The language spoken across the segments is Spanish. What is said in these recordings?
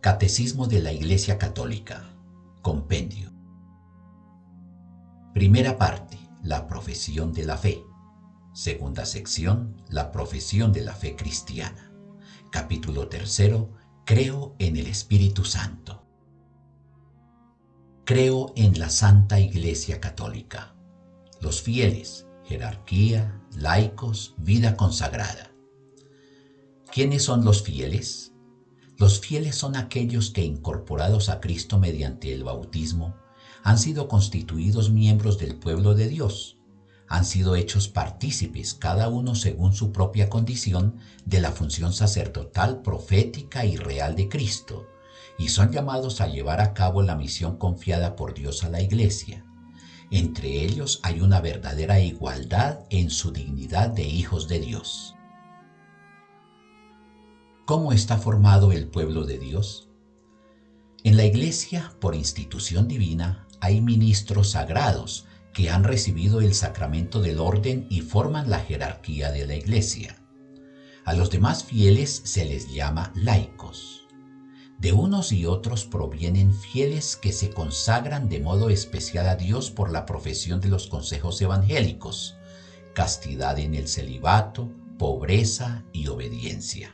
Catecismo de la Iglesia Católica. Compendio. Primera parte. La profesión de la fe. Segunda sección. La profesión de la fe cristiana. Capítulo 3. Creo en el Espíritu Santo. Creo en la Santa Iglesia Católica. Los fieles, jerarquía, laicos, vida consagrada. ¿Quiénes son los fieles? Los fieles son aquellos que, incorporados a Cristo mediante el bautismo, han sido constituidos miembros del pueblo de Dios, han sido hechos partícipes, cada uno según su propia condición, de la función sacerdotal, profética y real de Cristo, y son llamados a llevar a cabo la misión confiada por Dios a la Iglesia. Entre ellos hay una verdadera igualdad en su dignidad de hijos de Dios. ¿Cómo está formado el pueblo de Dios? En la Iglesia, por institución divina, hay ministros sagrados que han recibido el sacramento del orden y forman la jerarquía de la Iglesia. A los demás fieles se les llama laicos. De unos y otros provienen fieles que se consagran de modo especial a Dios por la profesión de los consejos evangélicos, castidad en el celibato, pobreza y obediencia.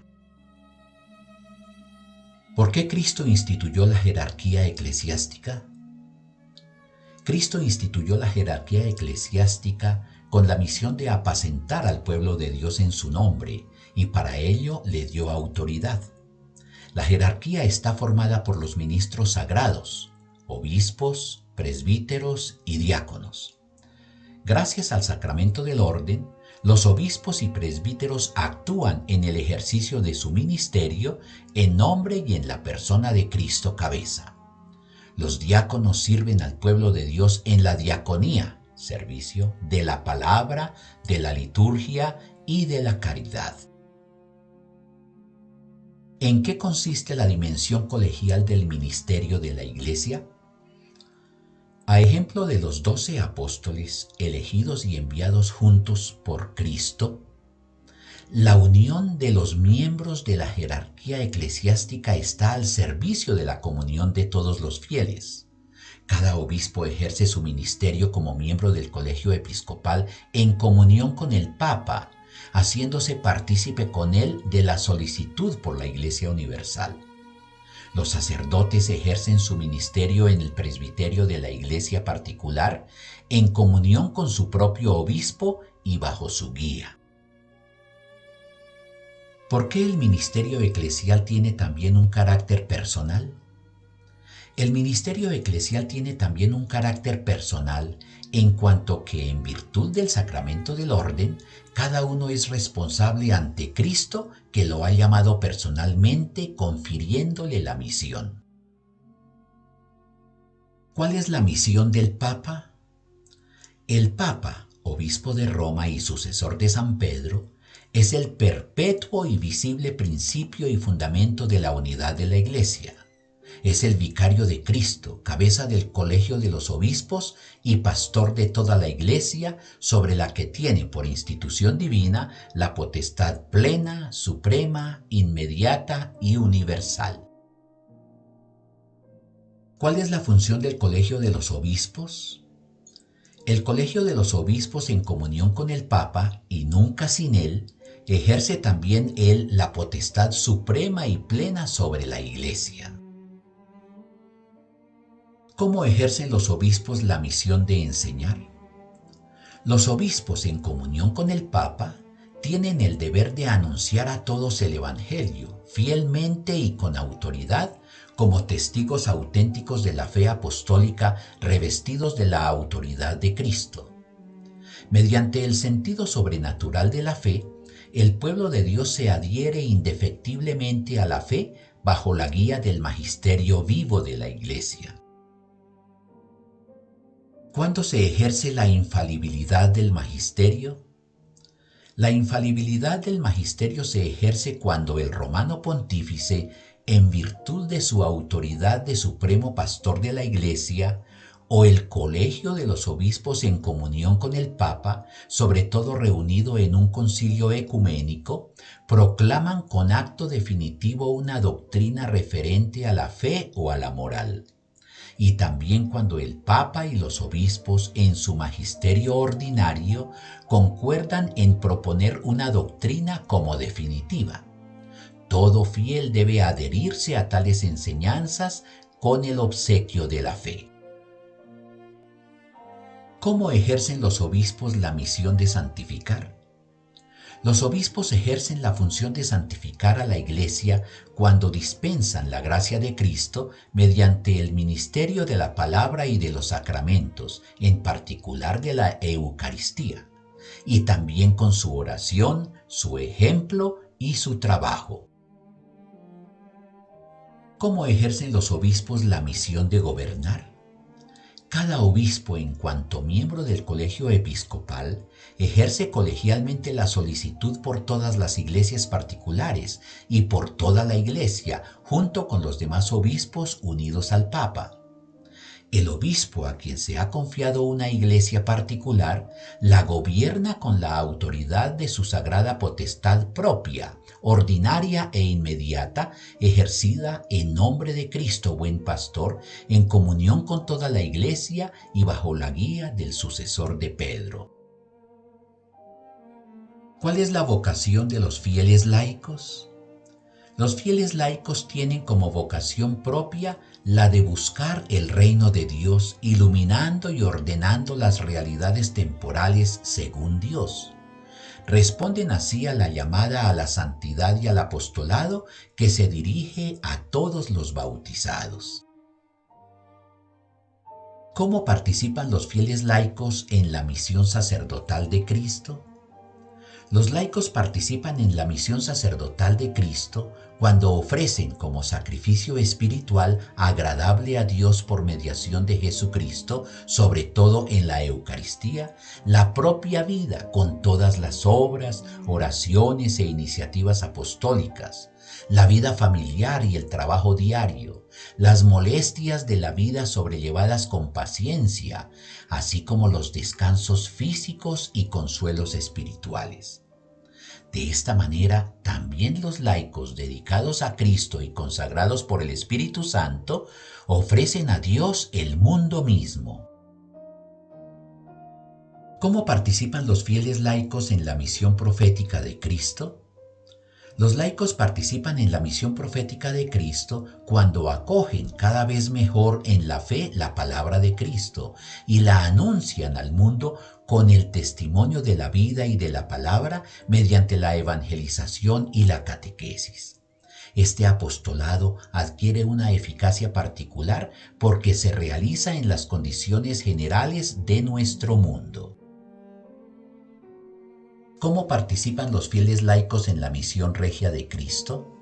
¿Por qué Cristo instituyó la jerarquía eclesiástica? Cristo instituyó la jerarquía eclesiástica con la misión de apacentar al pueblo de Dios en su nombre, y para ello le dio autoridad. La jerarquía está formada por los ministros sagrados, obispos, presbíteros y diáconos. Gracias al sacramento del orden, los obispos y presbíteros actúan en el ejercicio de su ministerio en nombre y en la persona de Cristo cabeza. Los diáconos sirven al pueblo de Dios en la diaconía, servicio de la palabra, de la liturgia y de la caridad. ¿En qué consiste la dimensión colegial del ministerio de la Iglesia? A ejemplo de los 12 apóstoles elegidos y enviados juntos por Cristo, la unión de los miembros de la jerarquía eclesiástica está al servicio de la comunión de todos los fieles. Cada obispo ejerce su ministerio como miembro del colegio episcopal en comunión con el Papa, haciéndose partícipe con él de la solicitud por la Iglesia universal. Los sacerdotes ejercen su ministerio en el presbiterio de la iglesia particular, en comunión con su propio obispo y bajo su guía. ¿Por qué el ministerio eclesial tiene también un carácter personal? El ministerio eclesial tiene también un carácter personal en cuanto que, en virtud del sacramento del orden, cada uno es responsable ante Cristo, que lo ha llamado personalmente, confiriéndole la misión. ¿Cuál es la misión del Papa? El Papa, obispo de Roma y sucesor de San Pedro, es el perpetuo y visible principio y fundamento de la unidad de la Iglesia. Es el vicario de Cristo, cabeza del colegio de los obispos y pastor de toda la Iglesia, sobre la que tiene por institución divina la potestad plena, suprema, inmediata y universal. ¿Cuál es la función del colegio de los obispos? El colegio de los obispos, en comunión con el Papa y nunca sin él, ejerce también él la potestad suprema y plena sobre la Iglesia. ¿Cómo ejercen los obispos la misión de enseñar? Los obispos, en comunión con el Papa, tienen el deber de anunciar a todos el Evangelio, fielmente y con autoridad, como testigos auténticos de la fe apostólica, revestidos de la autoridad de Cristo. Mediante el sentido sobrenatural de la fe, el pueblo de Dios se adhiere indefectiblemente a la fe bajo la guía del magisterio vivo de la Iglesia. ¿Cuándo se ejerce la infalibilidad del magisterio? La infalibilidad del magisterio se ejerce cuando el romano pontífice, en virtud de su autoridad de supremo pastor de la Iglesia, o el Colegio de los Obispos en comunión con el Papa, sobre todo reunido en un concilio ecuménico, proclaman con acto definitivo una doctrina referente a la fe o a la moral. Y también cuando el Papa y los obispos en su magisterio ordinario concuerdan en proponer una doctrina como definitiva. Todo fiel debe adherirse a tales enseñanzas con el obsequio de la fe. ¿Cómo ejercen los obispos la misión de santificar? Los obispos ejercen la función de santificar a la Iglesia cuando dispensan la gracia de Cristo mediante el ministerio de la palabra y de los sacramentos, en particular de la Eucaristía, y también con su oración, su ejemplo y su trabajo. ¿Cómo ejercen los obispos la misión de gobernar? Cada obispo, en cuanto miembro del colegio episcopal, ejerce colegialmente la solicitud por todas las iglesias particulares y por toda la Iglesia, junto con los demás obispos unidos al Papa. El obispo a quien se ha confiado una iglesia particular la gobierna con la autoridad de su sagrada potestad propia, ordinaria e inmediata, ejercida en nombre de Cristo buen pastor, en comunión con toda la iglesia y bajo la guía del sucesor de Pedro. ¿Cuál es la vocación de los fieles laicos? Los fieles laicos tienen como vocación propia la de buscar el reino de Dios, iluminando y ordenando las realidades temporales según Dios. Responden así a la llamada a la santidad y al apostolado que se dirige a todos los bautizados. ¿Cómo participan los fieles laicos en la misión sacerdotal de Cristo? Los laicos participan en la misión sacerdotal de Cristo cuando ofrecen como sacrificio espiritual agradable a Dios por mediación de Jesucristo, sobre todo en la Eucaristía, la propia vida con todas las obras, oraciones e iniciativas apostólicas, la vida familiar y el trabajo diario, las molestias de la vida sobrellevadas con paciencia, así como los descansos físicos y consuelos espirituales. De esta manera, también los laicos dedicados a Cristo y consagrados por el Espíritu Santo ofrecen a Dios el mundo mismo. ¿Cómo participan los fieles laicos en la misión profética de Cristo? Los laicos participan en la misión profética de Cristo cuando acogen cada vez mejor en la fe la palabra de Cristo y la anuncian al mundo con el testimonio de la vida y de la palabra mediante la evangelización y la catequesis. Este apostolado adquiere una eficacia particular porque se realiza en las condiciones generales de nuestro mundo. ¿Cómo participan los fieles laicos en la misión regia de Cristo?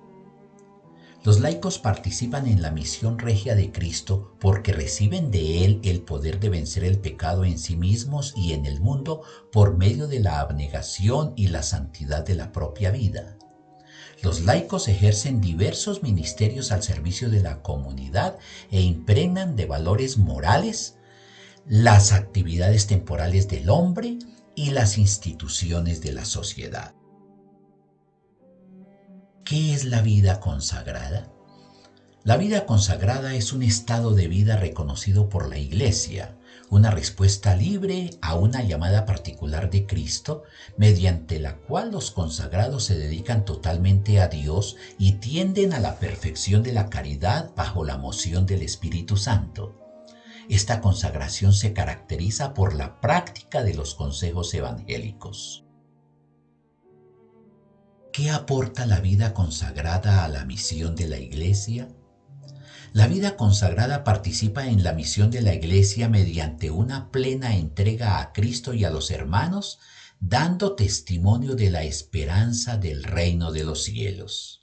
Los laicos participan en la misión regia de Cristo porque reciben de Él el poder de vencer el pecado en sí mismos y en el mundo por medio de la abnegación y la santidad de la propia vida. Los laicos ejercen diversos ministerios al servicio de la comunidad e impregnan de valores morales las actividades temporales del hombre y las instituciones de la sociedad. ¿Qué es la vida consagrada? La vida consagrada es un estado de vida reconocido por la Iglesia, una respuesta libre a una llamada particular de Cristo, mediante la cual los consagrados se dedican totalmente a Dios y tienden a la perfección de la caridad bajo la moción del Espíritu Santo. Esta consagración se caracteriza por la práctica de los consejos evangélicos. ¿Qué aporta la vida consagrada a la misión de la Iglesia? La vida consagrada participa en la misión de la Iglesia mediante una plena entrega a Cristo y a los hermanos, dando testimonio de la esperanza del reino de los cielos.